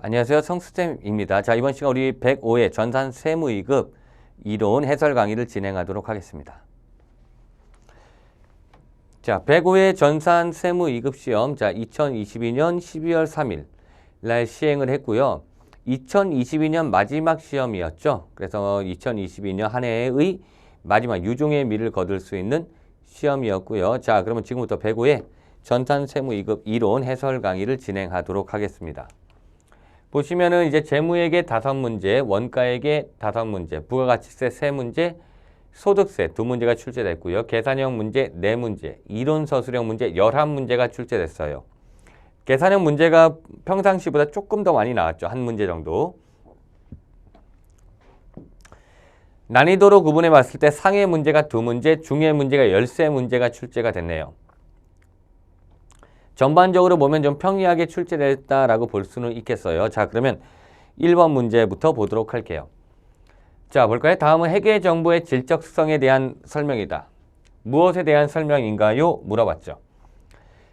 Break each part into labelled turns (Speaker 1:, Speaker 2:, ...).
Speaker 1: 안녕하세요. 성수쌤입니다. 자, 이번 시간 우리 105회 전산 세무이급 이론 해설 강의를 진행하도록 하겠습니다. 자, 105회 전산 세무이급 시험, 자, 2022년 12월 3일 날 시행을 했고요. 2022년 마지막 시험이었죠. 그래서 2022년 한 해의 마지막 유종의 미를 거둘 수 있는 시험이었고요. 자, 그러면 지금부터 105회 전산 세무이급 이론 해설 강의를 진행하도록 하겠습니다. 보시면은 이제 재무회계 5문제, 원가회계 5문제, 부가가치세 3문제, 소득세 2문제가 출제됐고요. 계산형 문제 4문제, 이론서술형 문제 11문제가 출제됐어요. 계산형 문제가 평상시보다 조금 더 많이 나왔죠. 한 문제 정도. 난이도로 구분해 봤을 때 상해 문제가 2문제, 중해 문제가 13문제가 출제가 됐네요. 전반적으로 보면 좀 평이하게 출제됐다라고 볼 수는 있겠어요. 자, 그러면 1번 문제부터 보도록 할게요. 자, 볼까요? 다음은 회계정보의 질적 특성에 대한 설명이다. 무엇에 대한 설명인가요? 물어봤죠.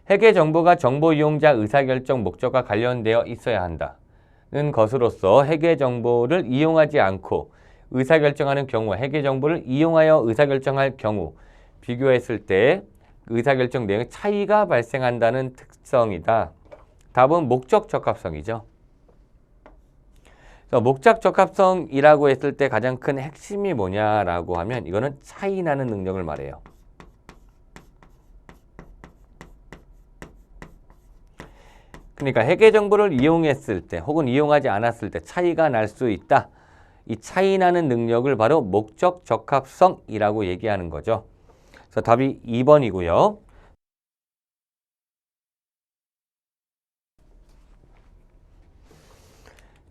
Speaker 1: 회계정보가 정보 이용자 의사결정 목적과 관련되어 있어야 한다는 것으로서 회계정보를 이용하지 않고 의사결정하는 경우, 회계정보를 이용하여 의사결정할 경우 비교했을 때 의사결정 내용에 차이가 발생한다는 특성이다. 답은 목적 적합성이죠. 목적 적합성이라고 했을 때 가장 큰 핵심이 뭐냐라고 하면 이거는 차이 나는 능력을 말해요. 그러니까 회계 정보를 이용했을 때 혹은 이용하지 않았을 때 차이가 날 수 있다. 이 차이 나는 능력을 바로 목적 적합성이라고 얘기하는 거죠. 그래서 답이 2번이고요.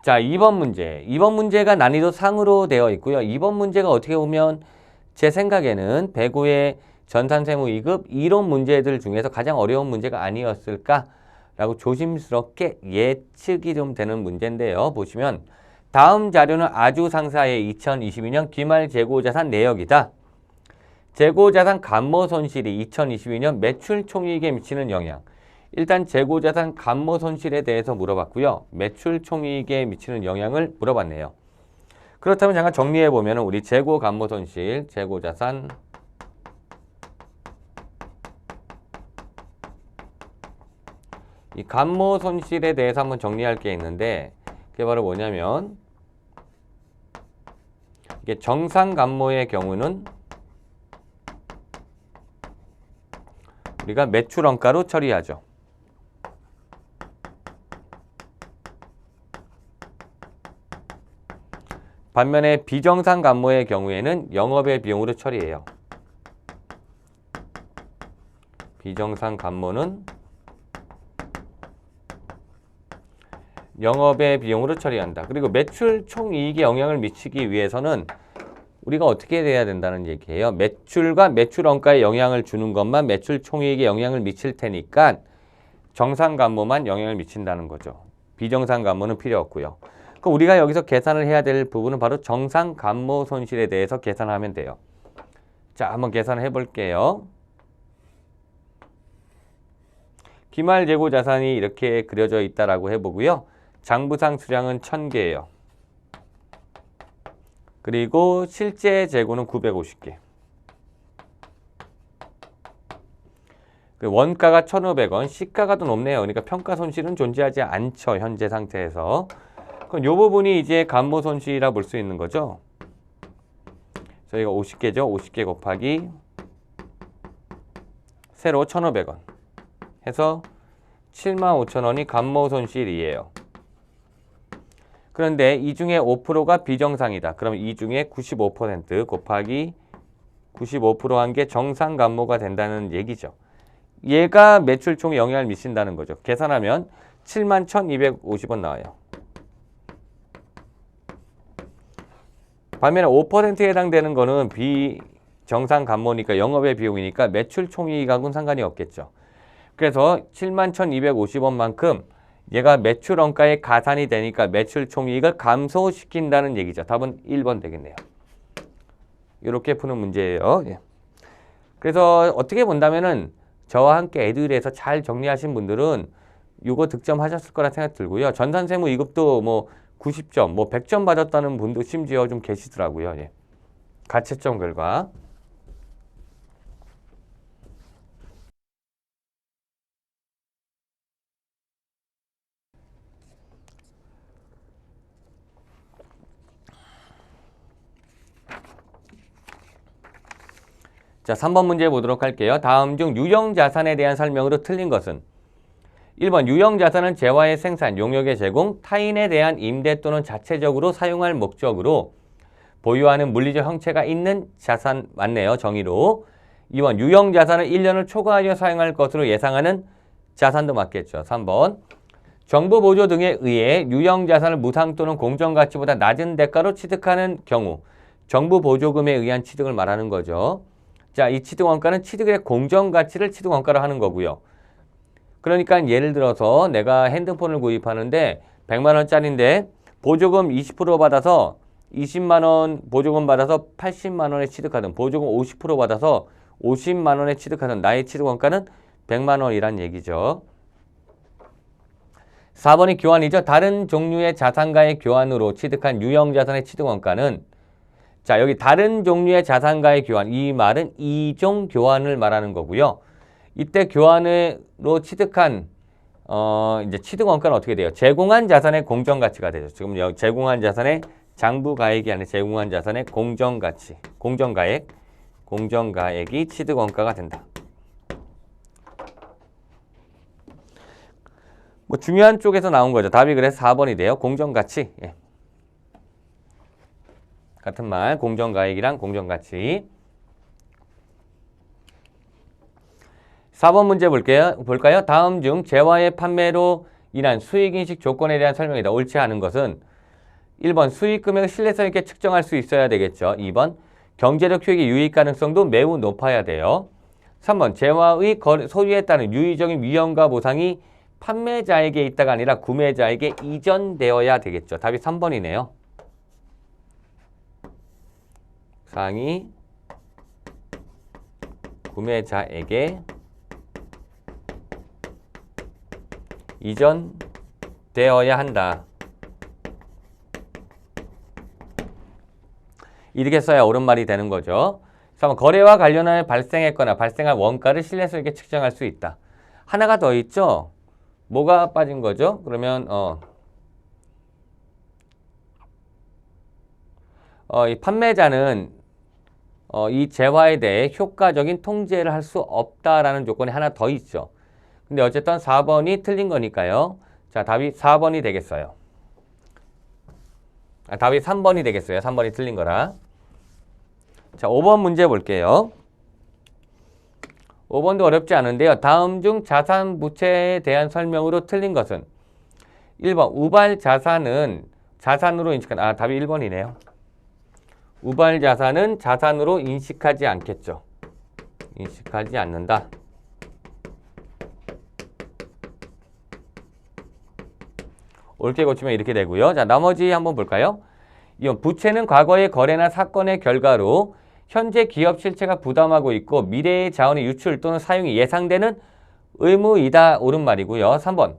Speaker 1: 자, 2번 문제. 2번 문제가 난이도 상으로 되어 있고요. 2번 문제가 어떻게 보면 제 생각에는 105의 전산세무 2급 이론 문제들 중에서 가장 어려운 문제가 아니었을까라고 조심스럽게 예측이 좀 되는 문제인데요. 보시면 다음 자료는 아주 상세하게 2022년 기말 재고자산 내역이다. 재고자산 감모손실이 2022년 매출총이익에 미치는 영향. 일단 재고자산 감모손실에 대해서 물어봤고요. 매출총이익에 미치는 영향을 물어봤네요. 그렇다면 잠깐 정리해보면 우리 재고 감모손실, 재고자산 이 감모손실에 대해서 한번 정리할 게 있는데 그게 바로 뭐냐면 이게 정상감모의 경우는 우리가 매출원가로 처리하죠. 반면에 비정상 감모의 경우에는 영업의 비용으로 처리해요. 비정상 감모는 영업의 비용으로 처리한다. 그리고 매출 총이익에 영향을 미치기 위해서는 우리가 어떻게 돼야 된다는 얘기예요. 매출과 매출원가에 영향을 주는 것만 매출 총이익에 영향을 미칠 테니까 정상 감모만 영향을 미친다는 거죠. 비정상 감모는 필요 없고요. 그럼 우리가 여기서 계산을 해야 될 부분은 바로 정상 감모 손실에 대해서 계산하면 돼요. 자, 한번 계산을 해볼게요. 기말 재고 자산이 이렇게 그려져 있다라고 해보고요. 장부상 수량은 1000개예요. 그리고 실제 재고는 950개. 원가가 1,500원, 시가가 더 높네요. 그러니까 평가 손실은 존재하지 않죠. 현재 상태에서. 그럼 이 부분이 이제 감모 손실이라 볼 수 있는 거죠. 저희가 50개죠. 50개 곱하기 세로 1,500원 해서 75,000원이 감모 손실이에요. 그런데 이 중에 5%가 비정상이다. 그럼 이 중에 95% 곱하기 95% 한 게 정상 감모가 된다는 얘기죠. 얘가 매출총에 영향을 미친다는 거죠. 계산하면 71,250원 나와요. 반면에 5%에 해당되는 거는 비정상 감모니까 영업의 비용이니까 매출총이익하고는 상관이 없겠죠. 그래서 71,250원만큼 얘가 매출원가에 가산이 되니까 매출총이익을 감소시킨다는 얘기죠. 답은 1번 되겠네요. 이렇게 푸는 문제예요. 예. 그래서 어떻게 본다면은 저와 함께 에듀윌에서 잘 정리하신 분들은 요거 득점하셨을 거라 생각 들고요. 전산세무 2급도 뭐 90점, 뭐 100점 받았다는 분도 심지어 좀 계시더라고요. 예. 가채점 결과. 자, 3번 문제 보도록 할게요. 다음 중 유형자산에 대한 설명으로 틀린 것은 1번 유형자산은 재화의 생산, 용역의 제공, 타인에 대한 임대 또는 자체적으로 사용할 목적으로 보유하는 물리적 형체가 있는 자산 맞네요. 정의로. 2번 유형자산은 1년을 초과하여 사용할 것으로 예상하는 자산도 맞겠죠. 3번 정부 보조 등에 의해 유형자산을 무상 또는 공정가치보다 낮은 대가로 취득하는 경우 정부 보조금에 의한 취득을 말하는 거죠. 자, 이 취득원가는 취득의 공정가치를 취득원가로 하는 거고요. 그러니까 예를 들어서 내가 핸드폰을 구입하는데 100만 원짜리인데 보조금 20% 받아서 20만 원 보조금 받아서 80만 원에 취득하든 보조금 50% 받아서 50만 원에 취득하든 나의 취득원가는 100만 원이란 얘기죠. 4번이 교환이죠. 다른 종류의 자산가의 교환으로 취득한 유형자산의 취득원가는 자, 여기 다른 종류의 자산가의 교환, 이 말은 이종 교환을 말하는 거고요. 이때 교환으로 취득한 이제 취득원가는 어떻게 돼요? 제공한 자산의 공정가치가 되죠. 지금 여기 제공한 자산의 장부가액이 아니라 제공한 자산의 공정가치, 공정가액이 취득원가가 된다. 뭐 중요한 쪽에서 나온 거죠. 답이 그래서 4번이 돼요. 공정가치. 예. 같은 말, 공정가액이랑 공정가치. 4번 문제 볼까요? 다음 중 재화의 판매로 인한 수익인식 조건에 대한 설명이다. 옳지 않은 것은 1번 수익 금액을 신뢰성 있게 측정할 수 있어야 되겠죠. 2번 경제적 효익의 유익 가능성도 매우 높아야 돼요. 3번 재화의 소유에 따른 유의적인 위험과 보상이 판매자에게 있다가 아니라 구매자에게 이전되어야 되겠죠. 답이 3번이네요. 사항이 구매자에게 이전되어야 한다. 이렇게 써야 옳은 말이 되는 거죠. 3번 거래와 관련하여 발생했거나 발생한 원가를 신뢰성 있게 측정할 수 있다. 하나가 더 있죠. 뭐가 빠진 거죠? 그러면 이 판매자는 이 재화에 대해 효과적인 통제를 할 수 없다라는 조건이 하나 더 있죠. 근데 어쨌든 4번이 틀린 거니까요. 자, 답이 4번이 되겠어요. 답이 3번이 되겠어요. 3번이 틀린 거라. 자, 5번 문제 볼게요. 5번도 어렵지 않은데요. 다음 중 자산 부채에 대한 설명으로 틀린 것은 1번 우발 자산은 자산으로 인식한 답이 1번이네요. 우발 자산은 자산으로 인식하지 않겠죠. 인식하지 않는다. 옳게 고치면 이렇게 되고요. 자, 나머지 한번 볼까요? 이건 부채는 과거의 거래나 사건의 결과로 현재 기업 실체가 부담하고 있고 미래의 자원의 유출 또는 사용이 예상되는 의무이다. 옳은 말이고요. 3번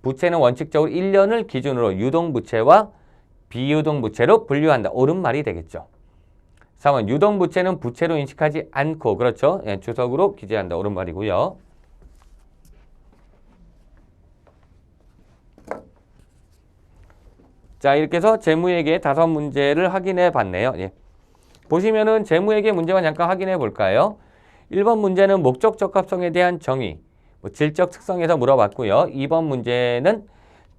Speaker 1: 부채는 원칙적으로 1년을 기준으로 유동부채와 비유동부채로 분류한다. 옳은 말이 되겠죠. 4번 유동부채는 부채로 인식하지 않고 그렇죠. 예, 주석으로 기재한다. 옳은 말이고요. 자, 이렇게 해서 재무회계 5문제를 확인해 봤네요. 예. 보시면은 재무회계 문제만 잠깐 확인해 볼까요? 1번 문제는 목적 적합성에 대한 정의, 질적 특성에서 물어봤고요. 2번 문제는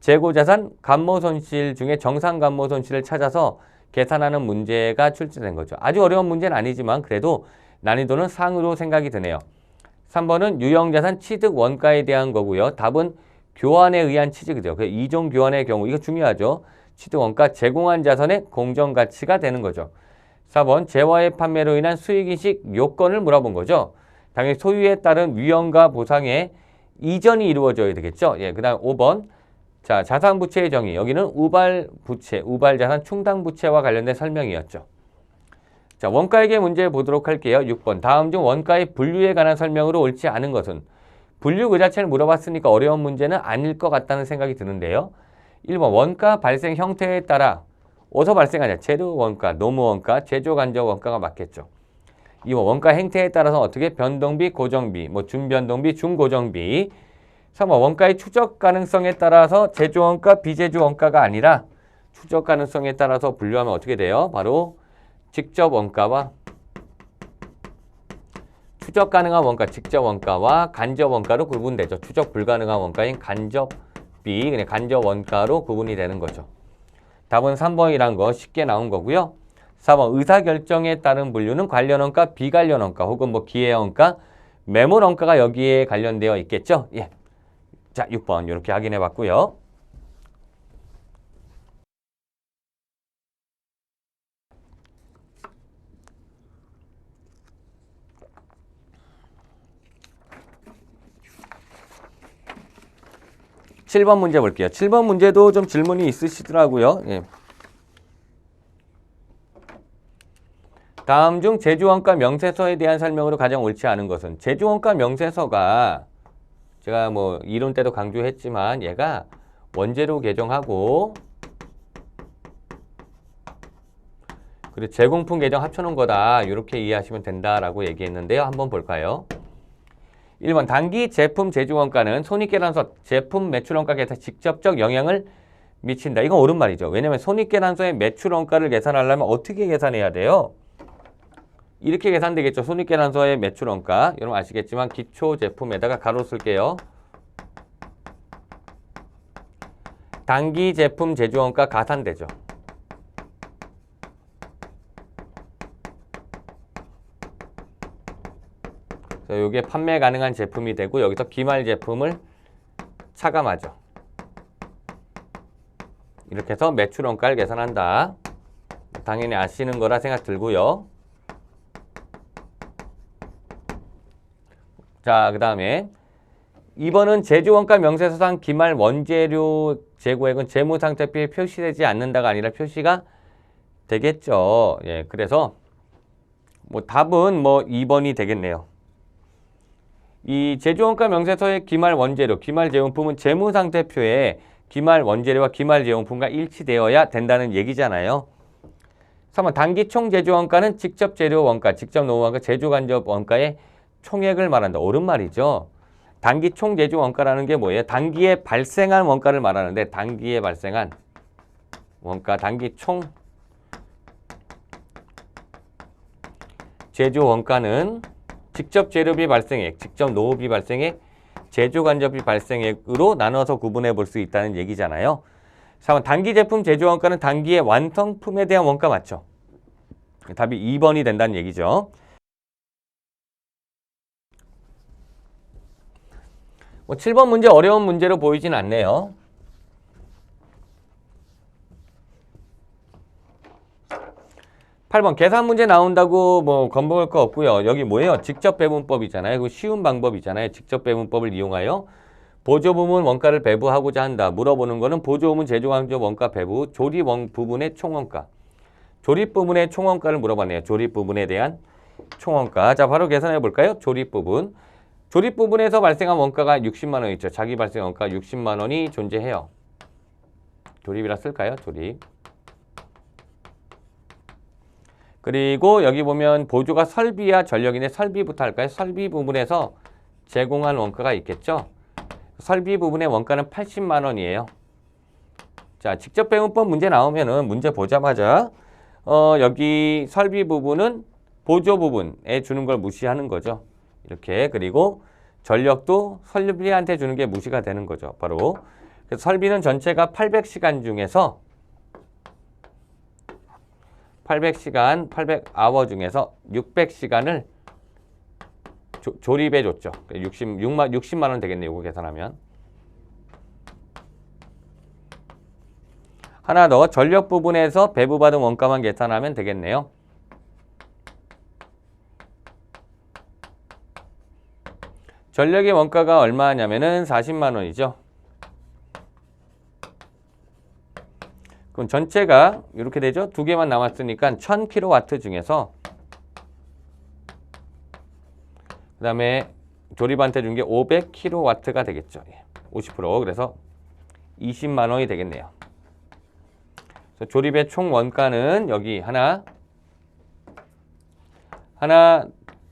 Speaker 1: 재고자산 감모손실 중에 정상 감모손실을 찾아서 계산하는 문제가 출제된 거죠. 아주 어려운 문제는 아니지만 그래도 난이도는 상으로 생각이 드네요. 3번은 유형자산 취득 원가에 대한 거고요. 답은 교환에 의한 취득이죠. 그 이종 교환의 경우 이거 중요하죠. 취득 원가 제공한 자산의 공정가치가 되는 거죠. 4번 재화의 판매로 인한 수익인식 요건을 물어본 거죠. 당연히 소유에 따른 위험과 보상의 이전이 이루어져야 되겠죠. 예, 그 다음 5번 자, 자산부채의 정의. 여기는 우발부채, 우발자산 충당부채와 관련된 설명이었죠. 자, 원가액의 문제 보도록 할게요. 6번 다음 중 원가의 분류에 관한 설명으로 옳지 않은 것은 분류 그 자체를 물어봤으니까 어려운 문제는 아닐 것 같다는 생각이 드는데요. 1번 원가 발생 형태에 따라 어디서 발생하냐? 재료 원가, 노무 원가, 제조 간접 원가가 맞겠죠. 2번 원가 행태에 따라서 어떻게 변동비, 고정비, 뭐 준변동비, 중고정비. 3번 원가의 추적 가능성에 따라서 제조 원가, 비제조 원가가 아니라 추적 가능성에 따라서 분류하면 어떻게 돼요? 바로 직접 원가와 추적 가능한 원가, 직접 원가와 간접 원가로 구분되죠. 추적 불가능한 원가인 간접비, 그냥 간접 원가로 구분이 되는 거죠. 답은 3번이란 거 쉽게 나온 거고요. 4번 의사결정에 따른 분류는 관련 원가, 비관련 원가 혹은 뭐 기회 원가, 매몰 원가가 여기에 관련되어 있겠죠. 예. 자, 6번 이렇게 확인해 봤고요. 칠 번 문제 볼게요. 7번 문제도 좀 질문이 있으시더라고요. 예. 다음 중 제조원가 명세서에 대한 설명으로 가장 옳지 않은 것은? 제조원가 명세서가 제가 뭐 이론 때도 강조했지만 얘가 원재료 계정하고 그리고 제공품 계정 합쳐놓은 거다. 이렇게 이해하시면 된다라고 얘기했는데요. 한번 볼까요? 1번 단기 제품 제조원가는 손익계산서 제품 매출원가에 직접적 영향을 미친다. 이건 옳은 말이죠. 왜냐하면 손익계산서의 매출원가를 계산하려면 어떻게 계산해야 돼요? 이렇게 계산되겠죠. 손익계산서의 매출원가. 여러분 아시겠지만 기초 제품에다가 가로 쓸게요. 단기 제품 제조원가 가산되죠. 이게 판매 가능한 제품이 되고 여기서 기말 제품을 차감하죠. 이렇게 해서 매출원가를 계산한다. 당연히 아시는 거라 생각 들고요. 자, 그 다음에 2번은 제조원가 명세서상 기말 원재료 재고액은 재무상태표에 표시되지 않는다가 아니라 표시가 되겠죠. 예, 그래서 뭐 답은 뭐 2번이 되겠네요. 이 제조원가 명세서의 기말 원재료, 기말 제용품은 재무상태표에 기말 원재료와 기말 제용품과 일치되어야 된다는 얘기잖아요. 3번 단기 총 제조원가는 직접 재료 원가, 직접 노무 원가, 제조 간접 원가의 총액을 말한다. 옳은 말이죠. 단기 총 제조 원가라는 게 뭐예요? 단기에 발생한 원가를 말하는데 단기에 발생한 원가, 단기 총 제조 원가는 직접 재료비 발생액, 직접 노후비 발생액, 제조 간접비 발생액으로 나눠서 구분해 볼 수 있다는 얘기잖아요. 4번 단기 제품 제조 원가는 단기의 완성품에 대한 원가 맞죠? 답이 2번이 된다는 얘기죠. 뭐 7번 문제 어려운 문제로 보이진 않네요. 8번 계산 문제 나온다고 뭐 겁먹을 거 없고요. 여기 뭐예요? 직접 배분법이잖아요. 그 쉬운 방법이잖아요. 직접 배분법을 이용하여 보조부문 원가를 배부하고자 한다. 물어보는 거는 보조부문 제조간접 원가 배부, 조립 부분의 총원가. 조립 부분의 총원가를 물어봤네요. 조립 부분에 대한 총원가. 자, 바로 계산해 볼까요? 조립 부분. 조립 부분에서 발생한 원가가 60만 원 있죠. 자기 발생 원가 60만 원이 존재해요. 조립이라 쓸까요? 조립. 그리고 여기 보면 보조가 설비와 전력인데 설비부터 할까요? 설비 부분에서 제공한 원가가 있겠죠. 설비 부분의 원가는 80만 원이에요. 자, 직접 배분법 문제 나오면은 문제 보자마자 여기 설비 부분은 보조 부분에 주는 걸 무시하는 거죠. 이렇게. 그리고 전력도 설비한테 주는 게 무시가 되는 거죠. 바로 그래서 설비는 전체가 800시간 중에서 800시간, 800아워 중에서 600시간을 조립해 줬죠. 60만 원 되겠네요. 이거 계산하면. 하나 더 전력 부분에서 배부받은 원가만 계산하면 되겠네요. 전력의 원가가 얼마냐면은 40만 원이죠. 그럼 전체가 이렇게 되죠. 두 개만 남았으니까 1000kW 중에서 그 다음에 조립한테 준 게 500kW가 되겠죠. 50%. 그래서 20만 원이 되겠네요. 그래서 조립의 총 원가는 여기 하나,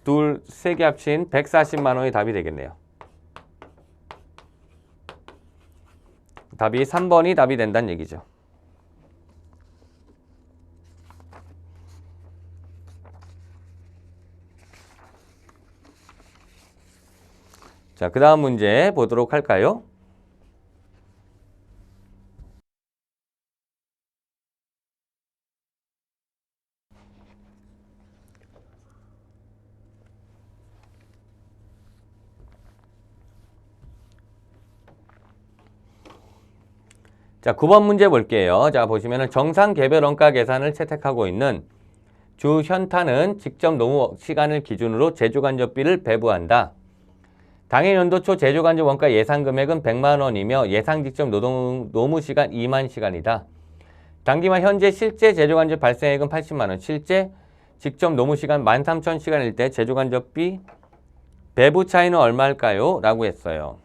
Speaker 1: 둘, 세 개 합친 140만 원이 답이 되겠네요. 답이 3번이 답이 된다는 얘기죠. 자, 그 다음 문제 보도록 할까요? 자, 9번 문제 볼게요. 자, 보시면은 정상 개별 원가 계산을 채택하고 있는 주현타는 직접 노무 시간을 기준으로 제조간접비를 배부한다. 당해 연도 초 제조간접 원가 예상 금액은 100만 원이며 예상 직접 노무 시간 2만 시간이다. 당기만 현재 실제 제조간접 발생액은 80만 원, 실제 직접 노무 시간 13,000시간일 때 제조간접비 배부 차이는 얼마일까요? 라고 했어요.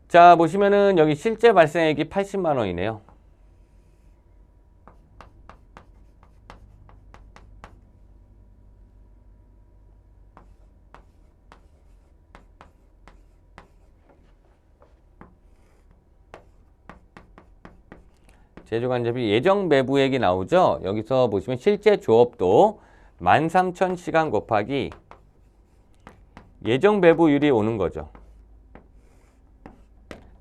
Speaker 1: 자, 보시면은 여기 실제 발생액이 80만 원이네요. 제조간접비 예정 배부액이 나오죠. 여기서 보시면 실제 조업도 13,000시간 곱하기 예정 배부율이 오는 거죠.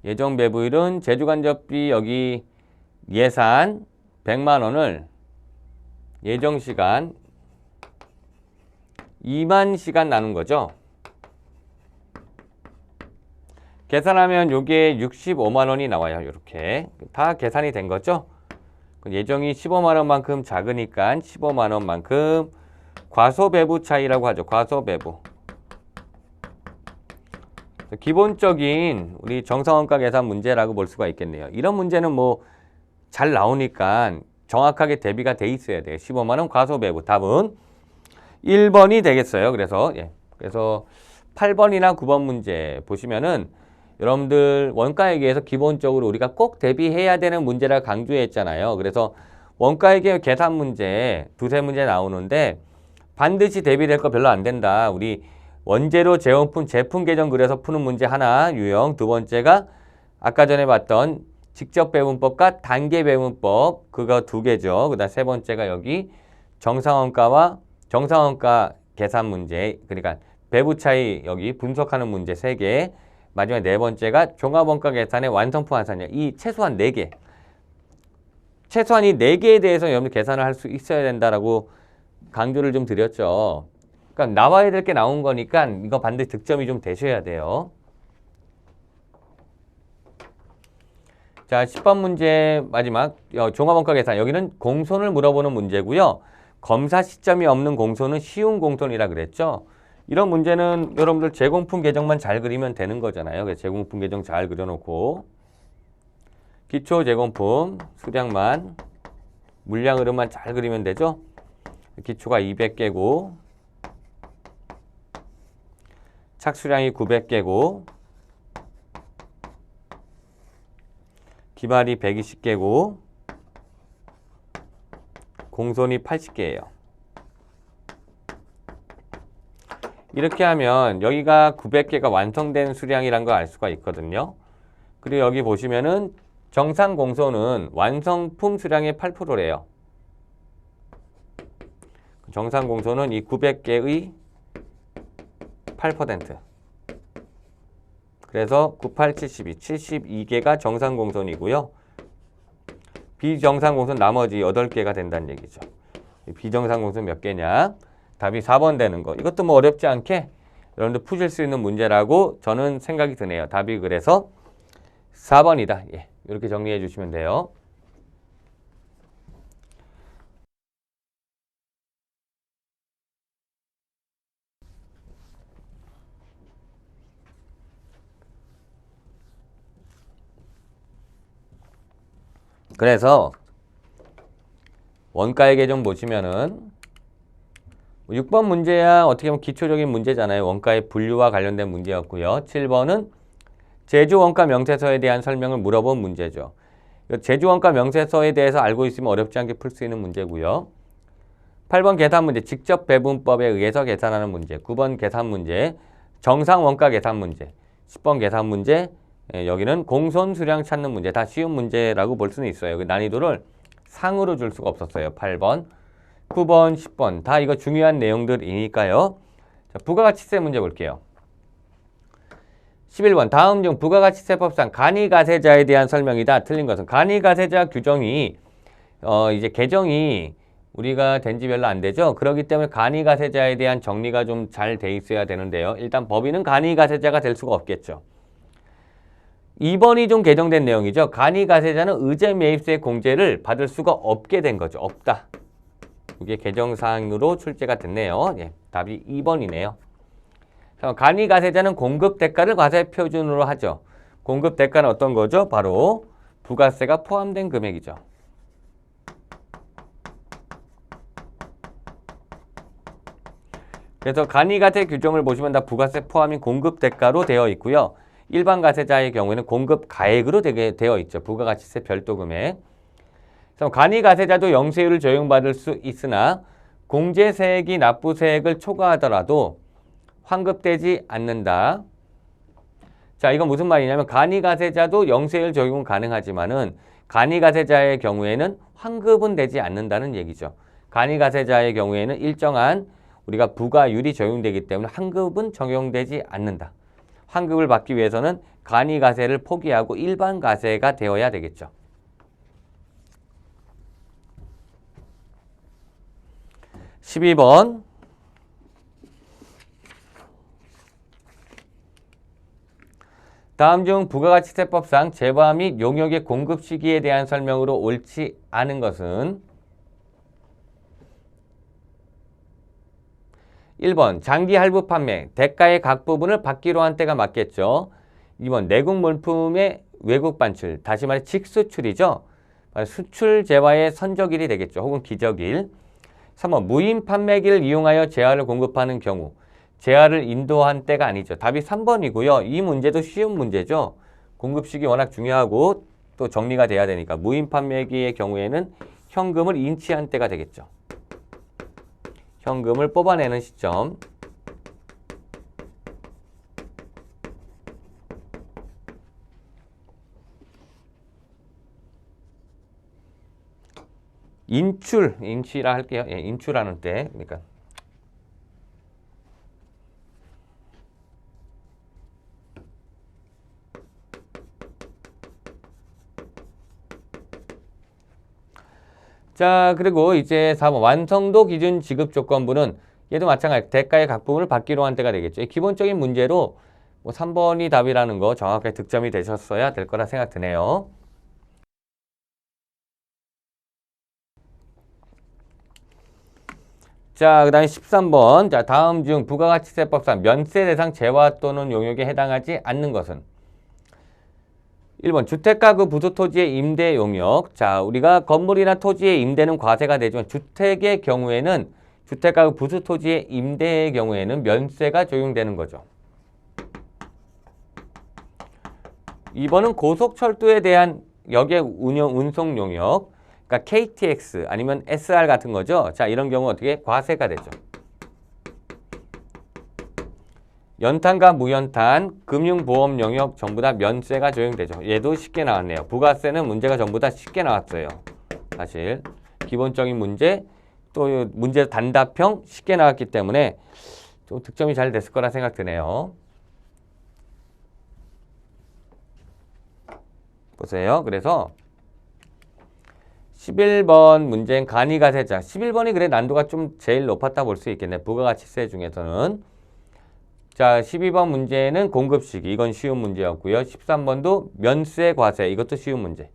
Speaker 1: 예정 배부율은 제조간접비 여기 예산 100만 원을 예정 시간 2만 시간 나눈 거죠. 계산하면 요게 65만 원이 나와요. 이렇게 다 계산이 된 거죠. 예정이 15만 원만큼 작으니까 15만 원만큼 과소배부 차이라고 하죠. 과소배부. 기본적인 우리 정상원가 계산 문제라고 볼 수가 있겠네요. 이런 문제는 뭐 잘 나오니까 정확하게 대비가 돼 있어야 돼요. 15만 원 과소배부. 답은 1번이 되겠어요. 그래서 8번이나 9번 문제 보시면은 여러분들 원가액에서 기본적으로 우리가 꼭 대비해야 되는 문제라 강조했잖아요. 그래서 원가액의 계산 문제 두세 문제 나오는데 반드시 대비될 거 별로 안 된다. 우리 원재료 재원품 제품 계정 그려서 푸는 문제 하나 유형. 두 번째가 아까 전에 봤던 직접 배분법과 단계 배분법 그거 두 개죠. 그다음 세 번째가 여기 정상원가와 정상원가 계산 문제 그러니까 배부 차이 여기 분석하는 문제 세 개. 마지막 네 번째가 종합원가 계산의 완성품 환산량. 이 최소한 4개. 최소한 이 4개에 대해서 여러분들 계산을 할 수 있어야 된다라고 강조를 좀 드렸죠. 그러니까 나와야 될 게 나온 거니까 이거 반드시 득점이 좀 되셔야 돼요. 자, 10번 문제 마지막 종합원가 계산. 여기는 공손을 물어보는 문제고요. 검사 시점이 없는 공손은 쉬운 공손이라 그랬죠. 이런 문제는 여러분들 제공품 계정만 잘 그리면 되는 거잖아요. 그래서 제공품 계정 잘 그려놓고 기초 제공품 수량만 물량 흐름만 잘 그리면 되죠. 기초가 200개고 착수량이 900개고 기말이 120개고 공손이 80개예요. 이렇게 하면 여기가 900개가 완성된 수량이란 걸 알 수가 있거든요. 그리고 여기 보시면은 정상 공손은 완성품 수량의 8%래요. 정상 공손은 이 900개의 8%. 그래서 98, 72, 72개가 정상 공손이고요. 비정상 공손 나머지 8개가 된다는 얘기죠. 비정상 공손 몇 개냐? 답이 4번 되는 거. 이것도 뭐 어렵지 않게 여러분들 푸실 수 있는 문제라고 저는 생각이 드네요. 답이 그래서 4번이다. 예, 이렇게 정리해 주시면 돼요. 그래서 원가액에 좀 보시면은 6번 문제야 어떻게 보면 기초적인 문제잖아요. 원가의 분류와 관련된 문제였고요. 7번은 제조원가 명세서에 대한 설명을 물어본 문제죠. 제조원가 명세서에 대해서 알고 있으면 어렵지 않게 풀 수 있는 문제고요. 8번 계산 문제, 직접 배분법에 의해서 계산하는 문제. 9번 계산 문제, 정상 원가 계산 문제. 10번 계산 문제, 여기는 공손 수량 찾는 문제. 다 쉬운 문제라고 볼 수는 있어요. 그 난이도를 상으로 줄 수가 없었어요. 8번, 9번, 10번. 다 이거 중요한 내용들이니까요. 자, 부가가치세 문제 볼게요. 11번 다음 중 부가가치세법상 간이가세자에 대한 설명이다. 틀린 것은 간이가세자 규정이 이제 개정이 우리가 된 지 별로 안 되죠. 그렇기 때문에 간이가세자에 대한 정리가 좀 잘 돼 있어야 되는데요. 일단 법인은 간이가세자가 될 수가 없겠죠. 2번이 좀 개정된 내용이죠. 간이가세자는 의제매입세 공제를 받을 수가 없게 된 거죠. 없다. 이게 개정사항으로 출제가 됐네요. 예, 답이 2번이네요. 간이가세자는 공급대가를 과세 표준으로 하죠. 공급대가는 어떤 거죠? 바로 부가세가 포함된 금액이죠. 그래서 간이가세 규정을 보시면 다 부가세 포함인 공급대가로 되어 있고요. 일반 가세자의 경우에는 공급가액으로 되어 있죠. 부가가치세 별도 금액. 그래서 간이가세자도 영세율을 적용받을 수 있으나 공제세액이 납부세액을 초과하더라도 환급되지 않는다. 자, 이건 무슨 말이냐면 간이가세자도 영세율 적용은 가능하지만은 간이가세자의 경우에는 환급은 되지 않는다는 얘기죠. 간이가세자의 경우에는 일정한 우리가 부가율이 적용되기 때문에 환급은 적용되지 않는다. 환급을 받기 위해서는 간이가세를 포기하고 일반 가세가 되어야 되겠죠. 12번 다음 중 부가가치세법상 재화 및 용역의 공급 시기에 대한 설명으로 옳지 않은 것은 1번 장기 할부 판매, 대가의 각 부분을 받기로 한 때가 맞겠죠. 2번 내국 물품의 외국 반출, 다시 말해 직수출이죠. 수출 재화의 선적일이 되겠죠. 혹은 기적일. 3번 무인 판매기를 이용하여 재화를 공급하는 경우, 재화를 인도한 때가 아니죠. 답이 3번이고요. 이 문제도 쉬운 문제죠. 공급 시기 워낙 중요하고 또 정리가 돼야 되니까 무인 판매기의 경우에는 현금을 인치한 때가 되겠죠. 현금을 뽑아내는 시점. 인치라 할게요. 예, 인출하는 때. 그러니까 자, 그리고 이제 4번 완성도 기준 지급 조건부는 얘도 마찬가지 대가의 각 부분을 받기로 한 때가 되겠죠. 기본적인 문제로 뭐 3번이 답이라는 거 정확하게 득점이 되셨어야 될 거라 생각 드네요. 자, 그 다음에 13번. 자, 다음 중 부가가치세법상 면세 대상 재화 또는 용역에 해당하지 않는 것은 1번 주택가구 부수토지의 임대 용역. 자, 우리가 건물이나 토지의 임대는 과세가 되지만 주택의 경우에는 주택가구 부수토지의 임대의 경우에는 면세가 적용되는 거죠. 2번은 고속철도에 대한 역의 운송 용역. 그러니까 KTX 아니면 SR 같은 거죠. 자, 이런 경우 어떻게 과세가 되죠. 연탄과 무연탄, 금융보험 영역 전부 다 면세가 적용되죠. 얘도 쉽게 나왔네요. 부가세는 문제가 전부 다 쉽게 나왔어요. 사실 기본적인 문제, 또 문제 단답형 쉽게 나왔기 때문에 좀 득점이 잘 됐을 거라 생각 드네요. 보세요. 그래서 11번 문제는 간이가세자. 11번이 그래 난도가 좀 제일 높았다 볼 수 있겠네. 부가가치세 중에서는. 자, 12번 문제는 공급시기. 이건 쉬운 문제였고요. 13번도 면세 과세. 이것도 쉬운 문제.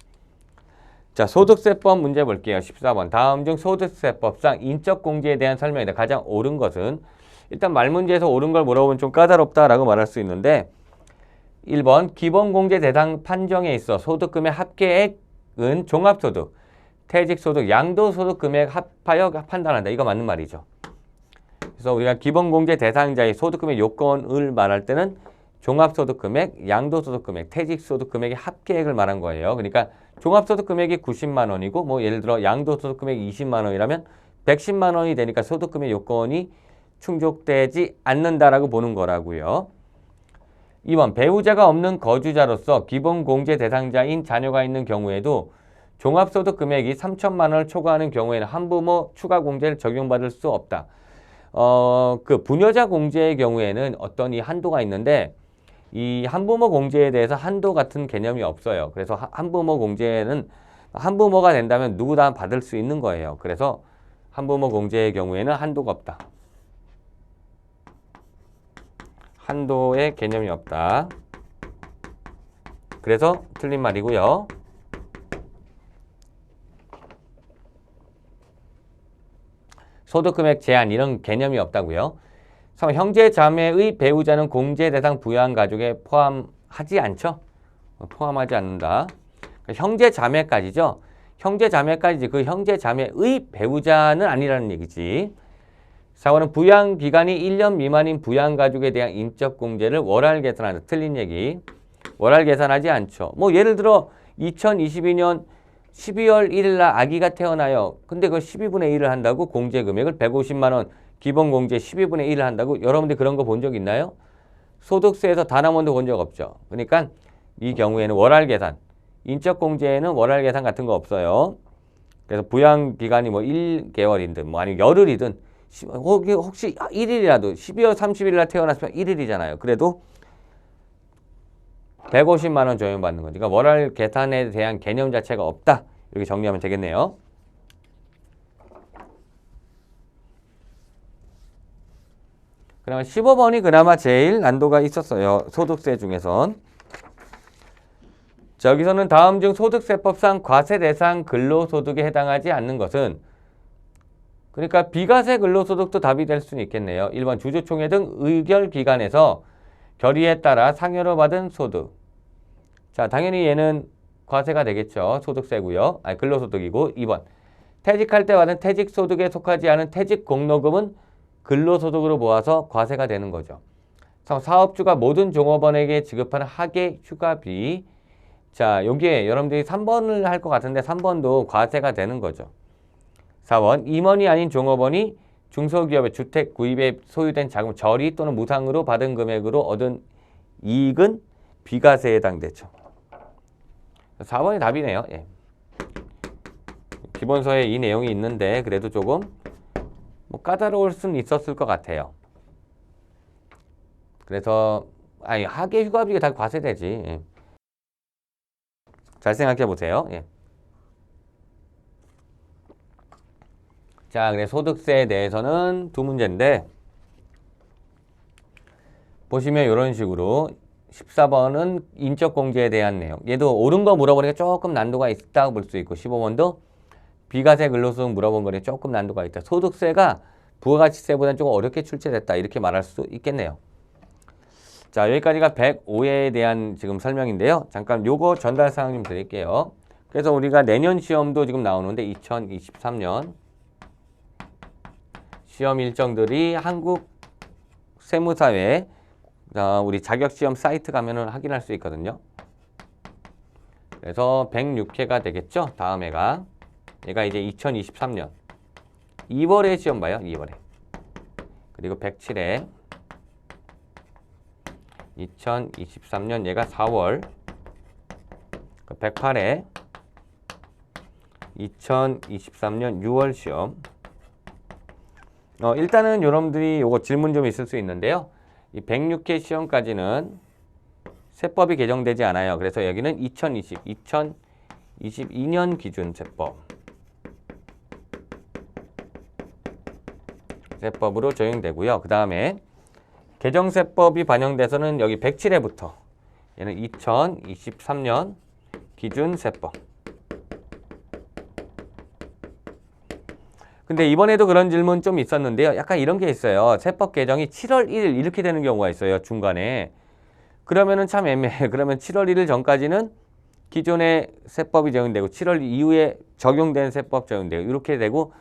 Speaker 1: 자, 소득세법 문제 볼게요. 14번. 다음 중 소득세법상 인적공제에 대한 설명이다. 가장 옳은 것은 일단 말문제에서 옳은 걸 물어보면 좀 까다롭다라고 말할 수 있는데 1번 기본공제 대상 판정에 있어 소득금의 합계액은 종합소득, 퇴직소득, 양도소득 금액 합하여 판단한다. 이거 맞는 말이죠. 그래서 우리가 기본공제 대상자의 소득금액 요건을 말할 때는 종합소득금액, 양도소득금액, 퇴직소득금액의 합계액을 말한 거예요. 그러니까 종합소득금액이 90만 원이고 뭐 예를 들어 양도소득금액이 20만 원이라면 110만 원이 되니까 소득금액 요건이 충족되지 않는다라고 보는 거라고요. 2번 배우자가 없는 거주자로서 기본공제 대상자인 자녀가 있는 경우에도 종합소득금액이 3천만 원을 초과하는 경우에는 한부모 추가공제를 적용받을 수 없다. 그 부녀자 공제의 경우에는 어떤 이 한도가 있는데 이 한부모 공제에 대해서 한도 같은 개념이 없어요. 그래서 한부모 공제는 한부모가 된다면 누구나 받을 수 있는 거예요. 그래서 한부모 공제의 경우에는 한도가 없다. 한도의 개념이 없다. 그래서 틀린 말이고요. 소득금액 제한 이런 개념이 없다고요. 형제 자매의 배우자는 공제 대상 부양 가족에 포함하지 않죠? 포함하지 않는다. 형제 자매까지죠. 형제 자매까지지 그 형제 자매의 배우자는 아니라는 얘기지. 4번은 부양 기간이 1년 미만인 부양 가족에 대한 인적 공제를 월할 계산한다. 틀린 얘기. 월할 계산하지 않죠. 뭐 예를 들어 2022년 12월 1일 날 아기가 태어나요. 근데 그 12분의 1을 한다고 공제 금액을 150만 원 기본 공제 12분의 1을 한다고 여러분들 그런 거 본 적 있나요? 소득세에서 단 한 번도 본 적 없죠. 그러니까 이 경우에는 월할 계산. 인적 공제에는 월할 계산 같은 거 없어요. 그래서 부양 기간이 뭐 1개월이든 뭐 아니면 열흘이든 혹시 1일이라도 12월 30일 날 태어났으면 1일이잖아요. 그래도 150만 원 적용받는 거니까 그러니까 월할 계산에 대한 개념 자체가 없다. 이렇게 정리하면 되겠네요. 그러면 15번이 그나마 제일 난도가 있었어요. 소득세 중에선. 자, 여기서는 다음 중 소득세법상 과세 대상 근로소득에 해당하지 않는 것은 그러니까 비과세 근로소득도 답이 될 수는 있겠네요. 1번 주주총회 등 의결기관에서 결의에 따라 상여로 받은 소득. 자, 당연히 얘는 과세가 되겠죠. 소득세고요. 아니, 근로소득이고. 2번 퇴직할 때 받은 퇴직소득에 속하지 않은 퇴직공로금은 근로소득으로 모아서 과세가 되는 거죠. 사업주가 모든 종업원에게 지급하는 하계 휴가비. 자, 여기에 여러분들이 3번을 할 것 같은데 3번도 과세가 되는 거죠. 4번 임원이 아닌 종업원이 중소기업의 주택 구입에 소유된 자금 저리 또는 무상으로 받은 금액으로 얻은 이익은 비과세에 해당되죠. 4번이 답이네요. 예. 기본서에 이 내용이 있는데 그래도 조금 뭐 까다로울 수는 있었을 것 같아요. 그래서 아니 하계 휴가비가 다 과세되지. 예. 잘 생각해 보세요. 예. 자, 그래 소득세에 대해서는 두 문제인데 보시면 이런 식으로 14번은 인적공제에 대한 내용. 얘도 옳은 거 물어보니까 조금 난도가 있다고 볼 수 있고 15번도 비과세 근로소득 물어본 거에 조금 난도가 있다. 소득세가 부가가치세보다는 조금 어렵게 출제됐다. 이렇게 말할 수 있겠네요. 자, 여기까지가 105회에 대한 지금 설명인데요. 잠깐 요거 전달사항 좀 드릴게요. 그래서 우리가 내년 시험도 지금 나오는데 2023년 시험 일정들이 한국세무사회 우리 자격시험 사이트 가면은 확인할 수 있거든요. 그래서 106회가 되겠죠. 다음 해가. 얘가 이제 2023년 2월에 시험 봐요. 2월에. 그리고 107회 2023년 얘가 4월 108회 2023년 6월 시험. 일단은 여러분들이 요거 질문 좀 있을 수 있는데요. 이 106회 시험까지는 세법이 개정되지 않아요. 그래서 여기는 2022년 기준 세법으로 적용되고요. 그 다음에 개정세법이 반영돼서는 여기 107회부터 얘는 2023년 기준 세법. 근데 이번에도 그런 질문 좀 있었는데요. 약간 이런 게 있어요. 세법 개정이 7월 1일 이렇게 되는 경우가 있어요. 중간에. 그러면은 참 애매해. 그러면 7월 1일 전까지는 기존의 세법이 적용되고 7월 이후에 적용된 세법 적용되고 이렇게 되고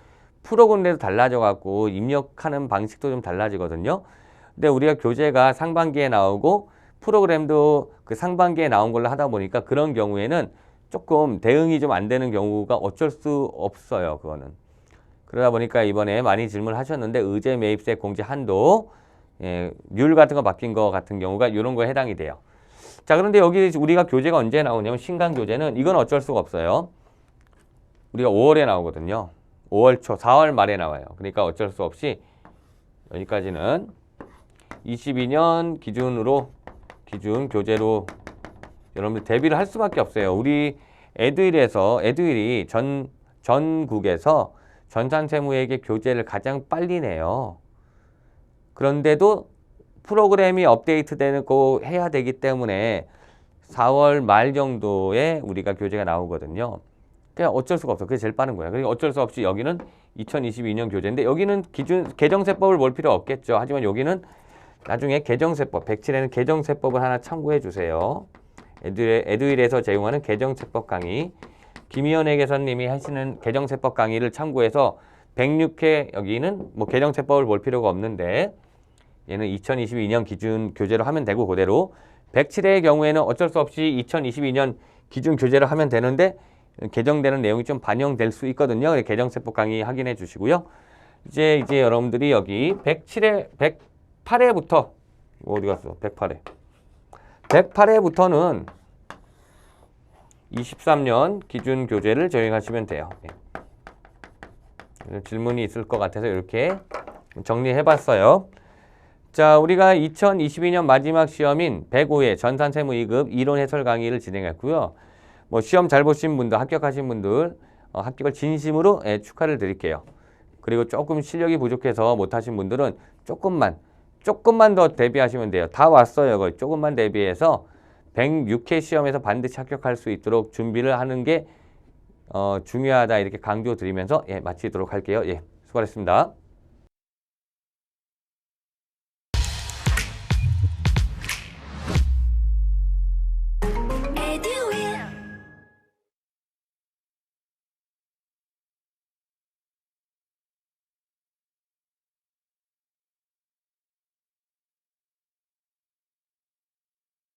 Speaker 1: 프로그램도 달라져 갖고 입력하는 방식도 좀 달라지거든요. 근데 우리가 교재가 상반기에 나오고 프로그램도 그 상반기에 나온 걸로 하다 보니까 그런 경우에는 조금 대응이 좀 안 되는 경우가 어쩔 수 없어요. 그거는. 그러다 보니까 이번에 많이 질문하셨는데 의제 매입세 공제 한도, 률 같은 거 바뀐 거 같은 경우가 이런 거에 해당이 돼요. 자, 그런데 여기 우리가 교재가 언제 나오냐면 신강 교재는 이건 어쩔 수가 없어요. 우리가 5월에 나오거든요. 5월 초, 4월 말에 나와요. 그러니까 어쩔 수 없이 여기까지는 22년 기준으로 기준 교재로 여러분들 대비를 할 수밖에 없어요. 우리 에듀윌이 전국에서 전산세무회계 교재를 가장 빨리 내요. 그런데도 프로그램이 업데이트되는 거 해야 되기 때문에 4월 말 정도에 우리가 교재가 나오거든요. 그냥 어쩔 수가 없어. 그게 제일 빠른 거야. 그러니까 어쩔 수 없이 여기는 2022년 교재인데 여기는 기준 개정세법을 볼 필요 없겠죠. 하지만 여기는 나중에 개정세법, 107에는 개정세법을 하나 참고해 주세요. 에듀윌에서 제공하는 개정세법 강의, 김희연 회계사님이 하시는 개정세법 강의를 참고해서 106회 여기는 뭐 개정세법을 볼 필요가 없는데 얘는 2022년 기준 교재로 하면 되고 그대로 107회의 경우에는 어쩔 수 없이 2022년 기준 교재로 하면 되는데 개정되는 내용이 좀 반영될 수 있거든요. 개정세법 강의 확인해 주시고요. 이제 여러분들이 여기 108회부터 어디 갔어? 108회. 108회부터는 23년 기준 교재를 적용하시면 돼요. 질문이 있을 것 같아서 이렇게 정리해 봤어요. 자, 우리가 2022년 마지막 시험인 105회 전산세무 2급 이론 해설 강의를 진행했고요. 뭐 시험 잘 보신 분들, 합격하신 분들 합격을 진심으로 축하를 드릴게요. 그리고 조금 실력이 부족해서 못하신 분들은 조금만 더 대비하시면 돼요. 다 왔어요. 거의 조금만 대비해서 106회 시험에서 반드시 합격할 수 있도록 준비를 하는 게 중요하다 이렇게 강조드리면서 마치도록 할게요. 수고하셨습니다.